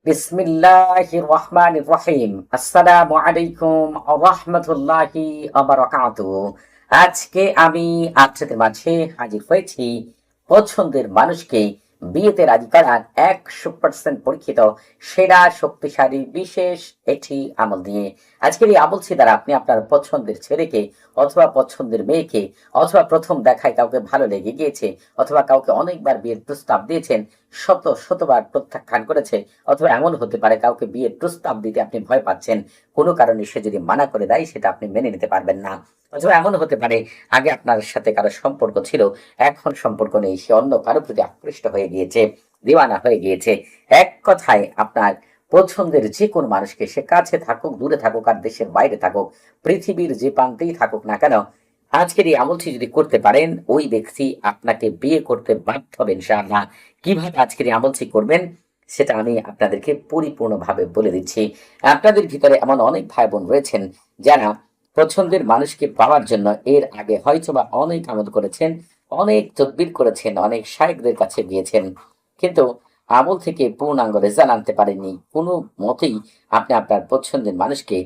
বিসমিল্লাহির রহমানির রহিম। আসসালামু আলাইকুম ওয়া রাহমাতুল্লাহি ওয়া বারাকাতুহু। আজকে আমি আপনাদের মাঝে হাজির হয়েছি পছন্দের মানুষকে বিয়েতে রাজি করার 100% পরীক্ষিত সেরা শক্তিশালী বিশেষ একটি আমল নিয়ে। আজকের এই আমলটি দ্বারা আপনি আপনার পছন্দের ছেলেকে অথবা পছন্দের মেয়েকে অথবা প্রথম দেখায় কাউকে ভালো লেগে গিয়েছে অথবা কাউকে অনেকবার বিয়ের প্রস্তাব দিয়েছেন, শতবার প্রত্যাখ্যান করেছে, অথবা এমন হতে পারে কাউকে বিয়ের প্রস্তাব দিতে আপনি ভয় পাচ্ছেন, কোনো কারণে সে যদি মানা করে দেয় সেটা আপনি মেনে নিতে পারবেন না। অথবা এমন হতে পারে আগে আপনার সাথে কারো সম্পর্ক ছিল, এখন সম্পর্ক নেই, সে অন্য কারো প্রতি আকৃষ্ট হয়ে গিয়েছে, দিওয়ানা হয়ে গিয়েছে। এক কথায় আপনার পছন্দের যে কোনো মানুষকে, সে কাছে থাকুক দূরে থাকুক আর দেশের বাইরে থাকুক, পৃথিবীর যে প্রান্তেই থাকুক না কেন, আজকের এই আমলটি যদি করতে পারেন ওই ব্যক্তি আপনাকে বিয়ে করতে বাধ্য হবে ইনশাআল্লাহ। কিভাবে আজকের এই আমলটি করবেন সেটা আমি আপনাদেরকে পরিপূর্ণভাবে বলে দিচ্ছি। আপনাদের ভিতরে এমন অনেক ভাই বোন রয়েছেন যারা পছন্দের মানুষকে পাওয়ার জন্য এর আগে হয়তোবা অনেক আমল করেছেন, অনেক তদবির করেছেন, অনেক শায়েখদের কাছে গিয়েছেন, কিন্তু আমল থেকে পূর্ণাঙ্গ রেজাল্ট আনতে পারেননি। কোনো মতেই আপনি আপনার পছন্দের মানুষকে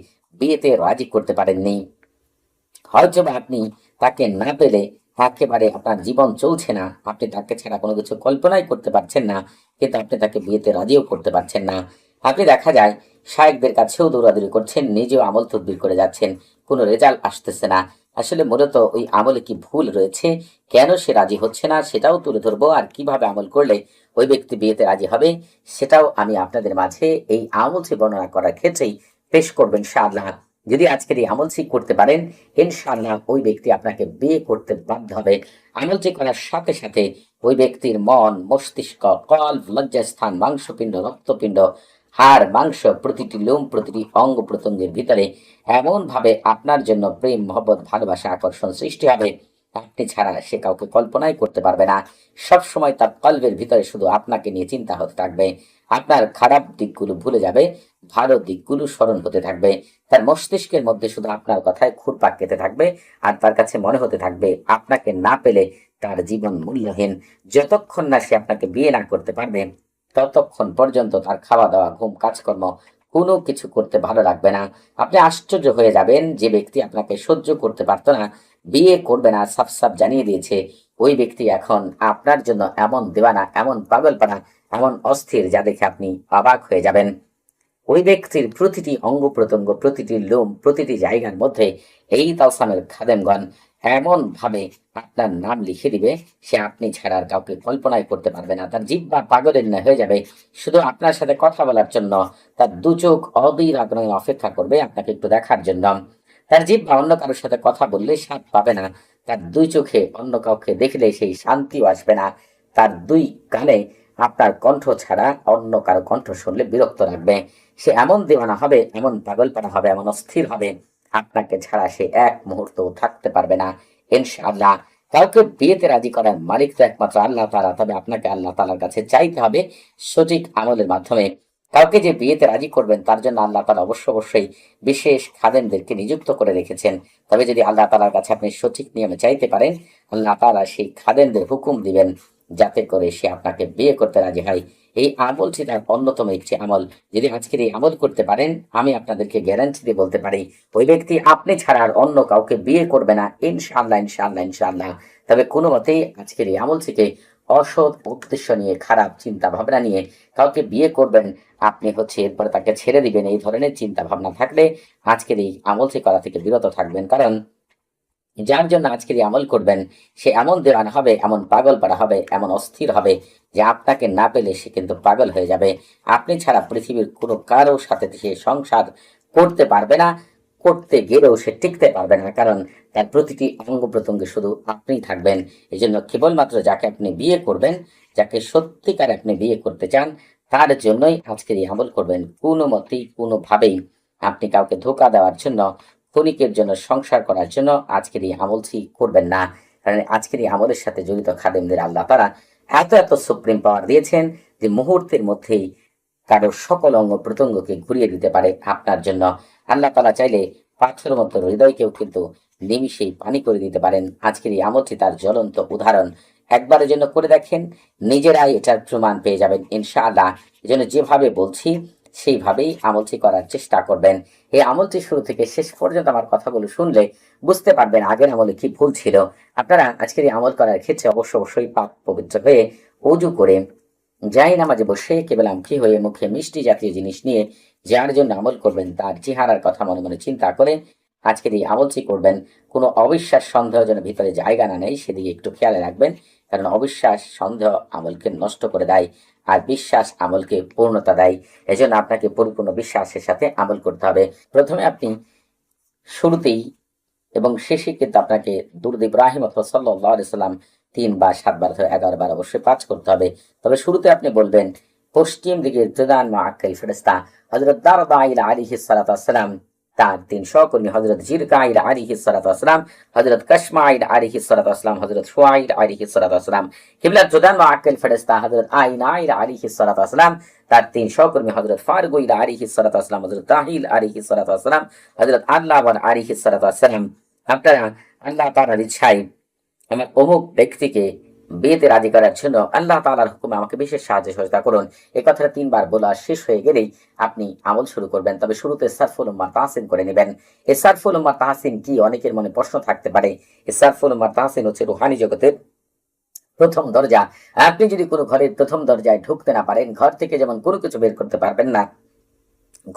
বিয়েতে রাজি করতে পারেননি। হয়তোবা আপনি তাকে না পেলে একেবারে আপনার জীবন চলছে না, আপনি তাকে ছাড়া কোনো কিছু কল্পনাই করতে পারছেন না, কিন্তু আপনি তাকে বিয়েতে রাজিও করতে পারছেন না। আপনি দেখা যায় শায়েখদের কাছেও দৌড়াদৌড়ি করছেন, নিজেও আমল তদবির করে যাচ্ছেন, কোনো রেজাল্ট আসতেছে না। আসলে মূলত ওই আমলে কি ভুল রয়েছে, কেন সে রাজি হচ্ছে না সেটাও তুলে ধরবো, আর কিভাবে আমল করলে ওই ব্যক্তি বিয়েতে রাজি হবে সেটাও আমি আপনাদের মাঝে এই আমলটি বর্ণনা করার ক্ষেত্রেই পেশ করবেন ইনশাআল্লাহ। যদি আজকের এই আমলটি করতে পারেন ইনশাআল্লাহ ওই ব্যক্তি আপনাকে বিয়ে করতে বাধ্য হবে। আমলটি করার সাথে সাথে ওই ব্যক্তির মন, মস্তিষ্ক, কল্প, লজ্জাস্থান, মাংসপিণ্ড, রক্তপিণ্ড, হাড়, মাংস, প্রতিটি লোম, প্রতিটি অঙ্গ প্রত্যঙ্গের ভিতরে এমন ভাবে আপনার জন্য প্রেম, মহব্বত, ভালোবাসা, আকর্ষণ সৃষ্টি হবে, আপনি ছাড়া সে কাউকে কল্পনাই করতে পারবে না। সব সময় তার কল্পের ভিতরে শুধু আপনাকে নিয়ে চিন্তা হতে থাকবে, আপনার খারাপ দিকগুলো ভুলে যাবে, ভালো দিকগুলো স্মরণ হতে থাকবে। তার মস্তিষ্কের মধ্যে শুধু আপনার কথায় ঘুরপাক খেতে থাকবে, আর তার কাছে মনে হতে থাকবে আপনাকে না পেলে তার জীবন মূল্যহীন। যতক্ষণ না সে আপনাকে বিয়ে না করতে পারবে ততক্ষণ পর্যন্ত তার খাওয়া দাওয়া, ঘুম, কাজকর্ম কোনো কিছু করতে ভালো লাগবে না। আপনি আশ্চর্য হয়ে যাবেন, যে ব্যক্তি আপনাকে সহ্য করতে পারতো না, বিয়ে করবে না সাফ সাফ জানিয়ে দিয়েছে, ওই ব্যক্তি এখন আপনার জন্য এমন দেওয়ানা, এমন পাগলপাড়া, এমন অস্থির, যা দেখে আপনি অবাক হয়ে যাবেন। ওই ব্যক্তির প্রতিটি অঙ্গ প্রত্যঙ্গ, প্রতিটি লোম, প্রতিটি জায়গার মধ্যে এই তালসামের খাদেমগণ এমন ভাবে আপনার নাম লিখে দিবে, সে আপনি ছাড়া আর কাউকে কল্পনাই করতে পারবে না। তার জিহ্বা পাগলের ন্যায় হয়ে যাবে শুধু আপনার সাথে কথা বলার জন্য। তার দু চোখ অধীর আগ্রহে অপেক্ষা করবে আপনাকে একটু দেখার জন্য। তার জিহ্বা অন্য কারোর সাথে কথা বললে স্বাদ পাবে না, তার দুই চোখে অন্য কাউকে দেখলে সেই শান্তিও আসবে না, তার দুই কানে আপনার কণ্ঠ ছাড়া অন্য কারো কণ্ঠ শুনলে বিরক্ত লাগবে। সে এমন দেওয়ানা হবে, এমন পাগলপাড়া হবে, এমন অস্থির হবে, আপনাকে ছাড়া সে এক মুহূর্ত থাকতে পারবে না ইনশাআল্লাহ। কাউকে বিয়েতে রাজি করার মালিক তো একমাত্র আল্লাহ তাআলা, তবে আপনাকে আল্লাহ তাআলার কাছে চাইতে হবে সঠিক আমলের মাধ্যমে। কাউকে যে বিয়েতে রাজি করবেন তার জন্য আল্লাহ তাআলা অবশ্যই বিশেষ খাদেমদেরকে নিযুক্ত করে রেখেছেন। তবে যদি আল্লাহ তাআলার কাছে আপনি সঠিক নিয়মে চাইতে পারেন, আল্লাহ তাআলা সেই খাদেমদের হুকুম দিবেন যাতে করে সে আপনাকে বিয়ে করতে রাজি হয়। এই আমলটি তার অন্যতম একটি আমল। যদি আজকের এই আমল করতে পারেন, আমি আপনাদেরকে গ্যারান্টি দিয়ে বলতে পারি ওই ব্যক্তি আপনি ছাড়া আর অন্য কাউকে বিয়ে করবে না ইনশাআল্লাহ, ইনশাআল্লাহ, ইনশাআল্লাহ। তবে কোনো মতেই আজকের এই আমল থেকে অসৎ উদ্দেশ্য নিয়ে, খারাপ চিন্তা ভাবনা নিয়ে কাউকে বিয়ে করবেন, আপনি এরপরে তাকে ছেড়ে দিবেন, এই ধরনের চিন্তা ভাবনা থাকলে আজকের এই আমলটি করা থেকে বিরত থাকবেন। কারণ যার জন্য আজকের এই আমল করবেন সে এমন দেওয়ান হবে, এমন পাগল পাড়া হবে, এমন অস্থির হবে যে আপনাকে না পেলে সে কিন্তু পাগল হয়ে যাবে। আপনি ছাড়া পৃথিবীর কোনো কারোর সাথে সে সংসার করতে পারবে না, করতে গেলেও সে টিকতে পারবে না, কারণ তার প্রতিটি অঙ্গ প্রত্যঙ্গে শুধু আপনিই থাকবেন। এই জন্য কেবলমাত্র যাকে আপনি বিয়ে করবেন, যাকে সত্যিকার আপনি বিয়ে করতে চান, তার জন্যই আজকের এই আমল করবেন। কোনো মতেই, কোনোভাবেই আপনি কাউকে ধোঁকা দেওয়ার জন্য, ক্ষণিকের জন্য, সংসার করার জন্য আজকের এই আমলটি করবেন না। কারণ আজকের এই আমলের সাথে জড়িত খাদেমদের আল্লাহ তারা এত সুপ্রিম পাওয়ার দিয়েছেন যে মুহূর্তের মধ্যেই কারো সকল অঙ্গ প্রত্যঙ্গকে ঘুরিয়ে দিতে পারে আপনার জন্য। আল্লাহ তালা চাইলে পাথরের মতো হৃদয়কেও কিন্তু নিমিষেই পানি করে দিতে পারেন। আজকের এই আমলটি তার জ্বলন্ত উদাহরণ। একবারের জন্য করে দেখেন, নিজেরাই এটার প্রমাণ পেয়ে যাবেন ইনশাআল্লাহ। এজন্য যেভাবে বলছি সেইভাবেই আমলটি করার চেষ্টা করবেন। এই আমলটি শুরু থেকে শেষ পর্যন্ত আমার কথাগুলো শুনলে বুঝতে পারবেন আগের আমলে কি ভুল ছিল। আপনারা আজকের এই আমল করার ক্ষেত্রে অবশ্যই পাক পবিত্র হয়ে ওযু করে জায়নামাজে বসে কেবলামুখী হয়ে মুখে মিষ্টি জাতীয় জিনিস নিয়ে যার জন্য আমল করবেন তার চেহারার কথা মনে মনে চিন্তা করে আজকের এই আমলটি করবেন। কোনো অবিশ্বাস সন্দেহ যেন ভিতরে জায়গা না নেই সেদিকে একটু খেয়াল রাখবেন, কারণ অবিশ্বাস সন্দেহ আমলকে নষ্ট করে দেয় আর বিশ্বাস আমলকে পূর্ণতা দেয়। এজন্য আপনাকে পরিপূর্ণ বিশ্বাসের সাথে আমল করতে হবে। প্রথমে আপনি শুরুতেই এবং শেষে কিন্তু আপনাকে দুরূদ ইব্রাহিম অথবা সাল্লাল্লাহু আলাইহি সাল্লাম 3 বা 7 বার অথবা 11 বার অবশ্যই পাঠ করতে হবে। তবে শুরুতে আপনি বলবেন পশ্চিম দিকে ইবতিদান মুআক্কিল ফেরেশতা হযরত দারদাইল আলাইহিস সালাতু ওয়াস সালাম, তার 3 সহকর্মী হযরত জিরকাইল আলাইহিস সালাতু ওয়াস সালাম, হযরত কাশমাইল আলাইহিস সালাতু ওয়াস সালাম, হযরত শুআইল আলাইহিস সালাতু ওয়াস সালাম, কিবলাত জুদান মুআক্কিল ফেরেশতা হযরত আইনাইল আলাইহিস সালাতু ওয়াস সালাম, তার 3 সহকর্মী হযরত ফারগুইল আলাইহিস সালাতু ওয়াস সালাম, হযরত তাহিল আলাইহিস সালাতু ওয়াস সালাম, হযরত আল্লাহওয়ান আলাইহিস সালাতু ওয়াস সালাম। আপনারা আল্লাহ তাআলার ইচ্ছায় আমার অমুক ব্যক্তিকে বিয়েতে রাজি করার জন্য আল্লাহ তাআলার হুকুমে আমাকে বিশেষ সাহায্য সহযোগিতা করুন, এই কথাটা 3 বার বলা শেষ হয়ে গেলেই আপনি আমল শুরু করবেন। তবে শুরুতে সারফুল উম্মাহ তাহসিন করে নেবেন। এই সারফুল উম্মাহ তাহসিন কি, অনেকের মনে প্রশ্ন থাকতে পারে। এই সারফুল উম্মাহ তাহসিন হচ্ছে রুহানি জগতের প্রথম দরজা। আপনি যদি কোনো ঘরের প্রথম দরজায় ঢুকতে না পারেন, ঘর থেকে যেমন কোনো কিছু বের করতে পারবেন না,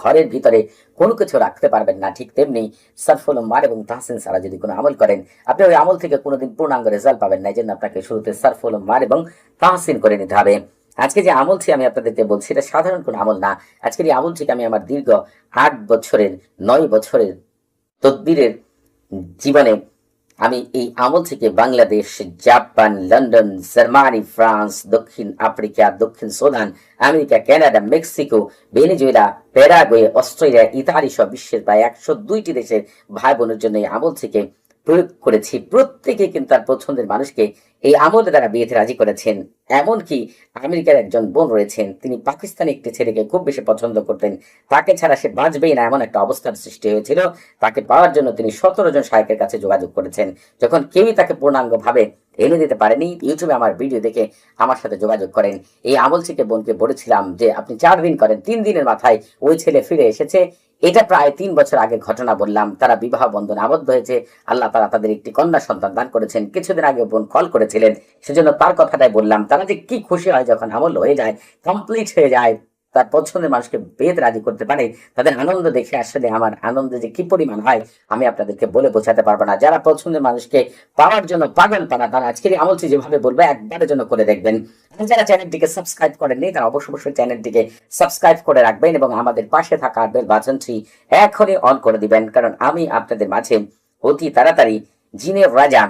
ঘরের ভিতরে কোনো কিছু রাখতে পারবেন না, ঠিক তেমনি সারফুল উম্মাহ এবং তাহসিন ছাড়া যদি কোনো আমল করেন আপনি ওই আমল থেকে কোনোদিন পূর্ণাঙ্গ রেজাল্ট পাবেন না। এই জন্য আপনাকে শুরুতে সারফুল উম্মাহ এবং তাহসিন করে নিতে হবে। আজকে যে আমলটি আমি আপনাদেরকে বলছি এটা সাধারণ কোনো আমল না। আজকের এই আমলটিকে আমি আমার দীর্ঘ 8 বছরের 9 বছরের তদবিরের জীবনে আমি এই আমল থেকে Bangladesh, Japan, London, Germany, France, দক্ষিণ আফ্রিকা, দক্ষিণ Sudan, America, Canada, Mexico, Venezuela, Paraguay, Australia, Italy সহ বিশ্বের প্রায় 102টি দেশের ভাই বোনের জন্য এই আমল থেকে প্রয়োগ করেছি। প্রত্যেকে কিন্তু তার পছন্দের মানুষকে এই আমলের দ্বারা বিয়েতে রাজি করেছেন। এমনকি আমেরিকার একজন বোন রয়েছেন, তিনি পাকিস্তানি একটি ছেলেকে খুব বেশি পছন্দ করতেন, তাকে ছাড়া সে বাঁচবেই না এমন একটা অবস্থার সৃষ্টি হয়েছিল। তাকে পাওয়ার জন্য তিনি 17 জন শায়খের কাছে যোগাযোগ করেছেন। যখন কেউই তাকে পূর্ণাঙ্গ ভাবে এনে দিতে পারেনি, ইউটিউবে আমার ভিডিও দেখে আমার সাথে যোগাযোগ করেন। এই আমল থেকে বোনকে বলেছিলাম যে আপনি 4 দিন করেন, 3 দিনের মাথায় ওই ছেলে ফিরে এসেছে। এটা প্রায় 3 বছর আগের ঘটনা বললাম। তারা বিবাহ বন্ধনে আবদ্ধ হয়েছে, আল্লাহ তাআলা তাদের একটি কন্যা সন্তান দান করেছেন। কিছুদিন আগে বোন কল করেছিলেন, সেজন্য তার কথাটাই বললাম। তারা যে কি খুশি হয় যখন আমল হয়ে যায়, কমপ্লিট হয়ে যায়, তার পছন্দের মানুষকে বিয়েতে রাজি করতে পারে, তাদের আনন্দ দেখে আসলে আমার আনন্দ যে কি পরিমাণ হয় আমি আপনাদেরকে বলে বোঝাতে পারবো না। যারা পছন্দের মানুষকে পাওয়ার জন্য পাগল তারা আজকের এই আমলটি যেভাবে বলবে একবারের জন্য করে দেখবেন। যারা চ্যানেলটিকে সাবস্ক্রাইব করেননি তারা অবশ্যই চ্যানেলটিকে সাবস্ক্রাইব করে রাখবেন এবং আমাদের পাশে থাকা বেল বাটনটি এখনই অন করে দিবেন, কারণ আমি আপনাদের মাঝে অতি তাড়াতাড়ি জিনের রাজা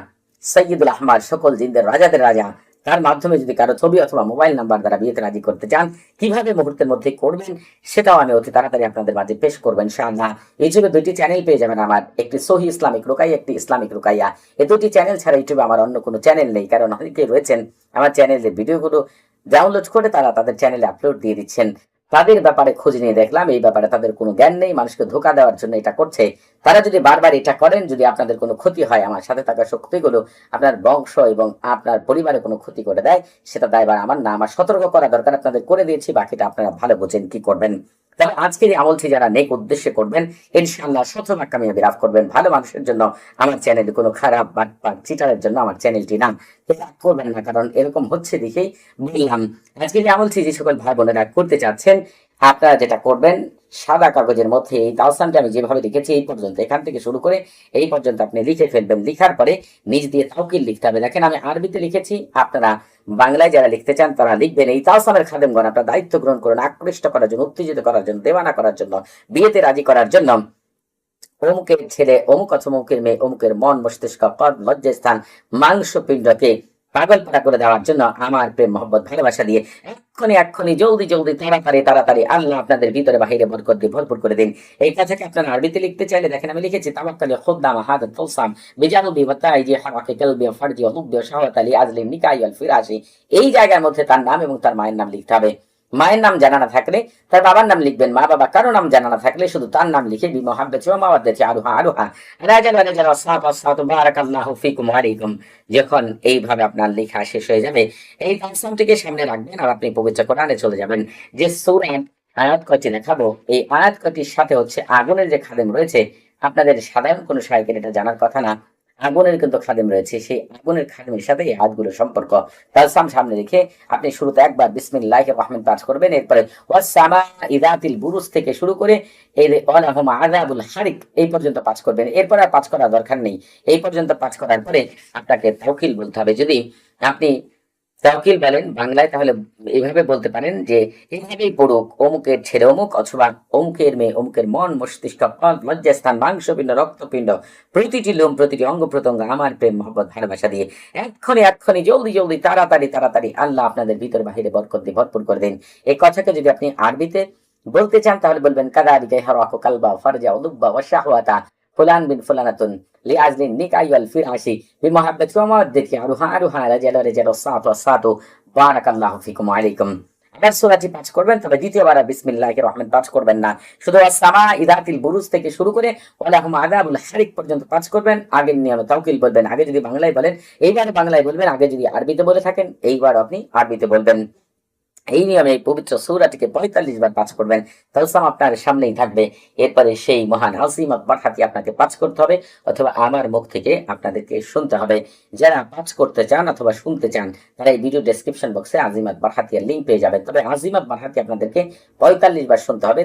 সৈয়দুল আহমাদ, সকল জিনদের রাজাদের রাজা, তার মাধ্যমে যদি কারো ছবি অথবা মোবাইল নাম্বার দ্বারা বিয়েতে রাজি করতে চান, কিভাবে মুহূর্তের মধ্যে করবেন সেটাও আমি অতি তাড়াতাড়ি আপনাদের মাঝে পেশ করবেন ইনশাআল্লাহ। ইউটিউবে 2টি চ্যানেল পেয়ে যাবেন আমার, একটি সহি ইসলামিক রুকাইয়া, একটি ইসলামিক রুকাইয়া। এই 2টি চ্যানেল ছাড়া ইউটিউবে আমার অন্য কোনো চ্যানেল নেই, কারণ অনেকেই রয়েছেন আমার চ্যানেলের ভিডিওগুলো ডাউনলোড করে তারা তাদের চ্যানেলে আপলোড দিয়ে দিচ্ছেন। তাদের ব্যাপারে খোঁজ নিয়ে দেখলাম এই ব্যাপারে তাদের কোনো জ্ঞান নেই, মানুষকে ধোঁকা দেওয়ার জন্য এটা করছে। তারা যদি বারবার এটা করেন, যদি আপনাদের কোনো ক্ষতি হয়, আমার সাথে থাকা শক্তিগুলো আপনার বংশ এবং আপনার পরিবারে কোনো ক্ষতি করে দেয়, সেটা দায়ভার আমার না। আমার সতর্ক করা দরকার, আপনাদের করে দিয়েছি, বাকিটা আপনারা ভালো বোঝেন কি করবেন। তবে আজকের এই আমলটি যারা নেক উদ্দেশ্যে করবেন ইনশাআল্লাহ শতভাগ কামিয়াবি লাভ করবেন। ভালো মানুষের জন্য আমার চ্যানেল, কোনো খারাপ বাটপার চিটারের জন্য আমার চ্যানেলটি না। করবেন না, কারণ এরকম হচ্ছে দেখেই বললাম। আজকের এই আমলটি যে সকল ভাই বোনেরা করতে চাচ্ছেন, আপনারা যেটা করবেন, সাদা কাগজের মধ্যে এই তাওসানটা আমি যেভাবে লিখেছি এই পর্যন্ত, এখান থেকে শুরু করে এই পর্যন্ত আপনি লিখে ফেলবেন। লিখার পরে নিজ দিয়ে তাওকিল লিখতে হবে। দেখেন আমি আরবিতে লিখেছি, আপনারা বাংলায় যারা লিখতে চান তারা লিখবেন। এই তাওসানের খাদেমগণ আপনারা দায়িত্ব গ্রহণ করুন, আকৃষ্ট করার জন্য, উত্তেজিত করার জন্য, দেওয়ানা করার জন্য, বিয়েতে রাজি করার জন্য। অমুকের ছেলে, অমুক অথবা অমুকের মেয়ে, অমুকের মন, মস্তিষ্ক, পদ, লজ্জাস্থান, মাংসপিণ্ডকে পাগল পাড়া করে দেওয়ার জন্য আমার প্রেম মহব্বত ভালোবাসা দিয়ে এক্ষুনি জলদি তাড়াতাড়ি আল্লাহ আপনাদের ভিতরে বাহিরে বরকত দিয়ে ভরপুর করে দিন। এই কাজটাকে আপনারা আরবিতে লিখতে চাইলে দেখেন আমি লিখেছি, তাওয়াক্কালি খুদ্দাম হাদাত তুলসাম বিজানুবি ওয়া তাইজি হারাকে কলবি ওয়া ফারজি ওয়া হুব্বি ওয়া শাহাওয়াত আলি আজলি নিকাই আল ফিরাশি। এই জায়গার মধ্যে তার নাম এবং তার মায়ের নাম লিখতে হবে। মায়ের নাম জানা না থাকলে তার বাবার নাম লিখবেন, মা বাবা কারো নাম জানা না থাকলে শুধু তার নাম লিখে বি মুহাব্বতি ওয়া মাওয়াদ্দাতি আরুহা আরুহা রাজাল ওয়া রাজাল ওয়াসসাত ওয়াসসাত বারাকাল্লাহু ফিকুম ওয়া আলাইকুম। যখন এইভাবে আপনার লেখা শেষ হয়ে যাবে, এই তাসসামটিকে সামনে রাখবেন আর আপনি পবিত্র কোরআনে চলে যাবেন। যে সূরা আয়াত কয়টি দেখাবো, এই আয়াত কয়টির সাথে হচ্ছে আগুনের যে খাদেম রয়েছে, আপনাদের সাধারণ কোনো শায়খের এটা জানার কথা না, আগুনের কিন্তু খাদেম রয়েছে, সেই আগুনের খাদেমের সাথে এই আয়াতগুলোর সম্পর্ক। তালসাম সামনে রেখে আপনি শুরুতে একবার বিসমিল্লাহির রহমান পাঠ করবেন, এরপরে ওয়াসসামা ইযাতিল বুরুজ থেকে শুরু করে এই ওয়ালাহুম আযাবুল হারিক এই পর্যন্ত পাঠ করবেন। এরপর আর পাঠ করার দরকার নেই। এই পর্যন্ত পাঠ করার পরে আপনাকে তাওকিল বলতে হবে। যদি আপনি তাওকিল বলেন বাংলায়, তাহলে এইভাবে বলতে পারেন যে এইভাবেই পড়ুক অমুকের ছেলে অমুক, অথবা অমুকের মেয়ে অমুকের মন মস্তিষ্ক কল্প লজ্জাস্থান মাংসপিণ্ড রক্তপিণ্ড প্রতিটি লোম প্রতিটি অঙ্গ প্রত্যঙ্গ আমার প্রেম মহব্বত ভালোবাসা দিয়ে এক্ষণে এক্ষণে জলদি জলদি তাড়াতাড়ি তাড়াতাড়ি আল্লাহ আপনাদের ভিতর বাহিরে বরকত দিয়ে ভরপুর করে দিন। এই কথাকে যদি আপনি আরবিতে বলতে চান তাহলে বলবেন কাদালিকা ইয়াহরাকু কালবা ফারজা উলুব্বা ওয়া শাহওয়াতা ফুলান বিন ফুলানাতুন লিআজলিন নিকাই ওয়াল ফিরাশি বিমুহাব্বতি ওয়া মাওয়াদ্দাতি আরুহা আরুহা রাজাল ওয়া রাজাল ওয়াসসাত ওয়াসসাত বারাকাল্লাহু ফিকুম ওয়া আলাইকুম। আবার সূরাটি পাঠ করবেন, তবে দ্বিতীয়বার বিসমিল্লাহির রহমান পাঠ করবেন না। শুধু আসসামা ইযাতিল বুরুজ থেকে শুরু করে ওয়ালাহুম আযাবুল হারিক পর্যন্ত পাঠ করবেন। আগের নিয়মে তাওকিল বলবেন, আগে যদি বাংলায় বলেন এইবার বাংলায় বলবেন, আগে যদি আরবিতে বলে থাকেন এইবার আপনি আরবিতে বলবেন। এই নিয়মে এই পবিত্র সূরাটিকে ৪৫ বার পাঠ করবেন। তালসাম আপনার সামনেই থাকবে। এরপরে সেই মহান আজিমত বারহাতি আপনাকে পাঠ করতে হবে, অথবা আমার মুখ থেকে আপনাদেরকে শুনতে হবে। যারা পাঠ করতে চান অথবা শুনতে চান তারা এই ভিডিও ডেসক্রিপশন বক্সে আজিমত বারহাতিয়ার লিঙ্ক পেয়ে যাবেন। তবে আজিমত বারহাতি আপনাদেরকে ৪৫ বার শুনতে হবে।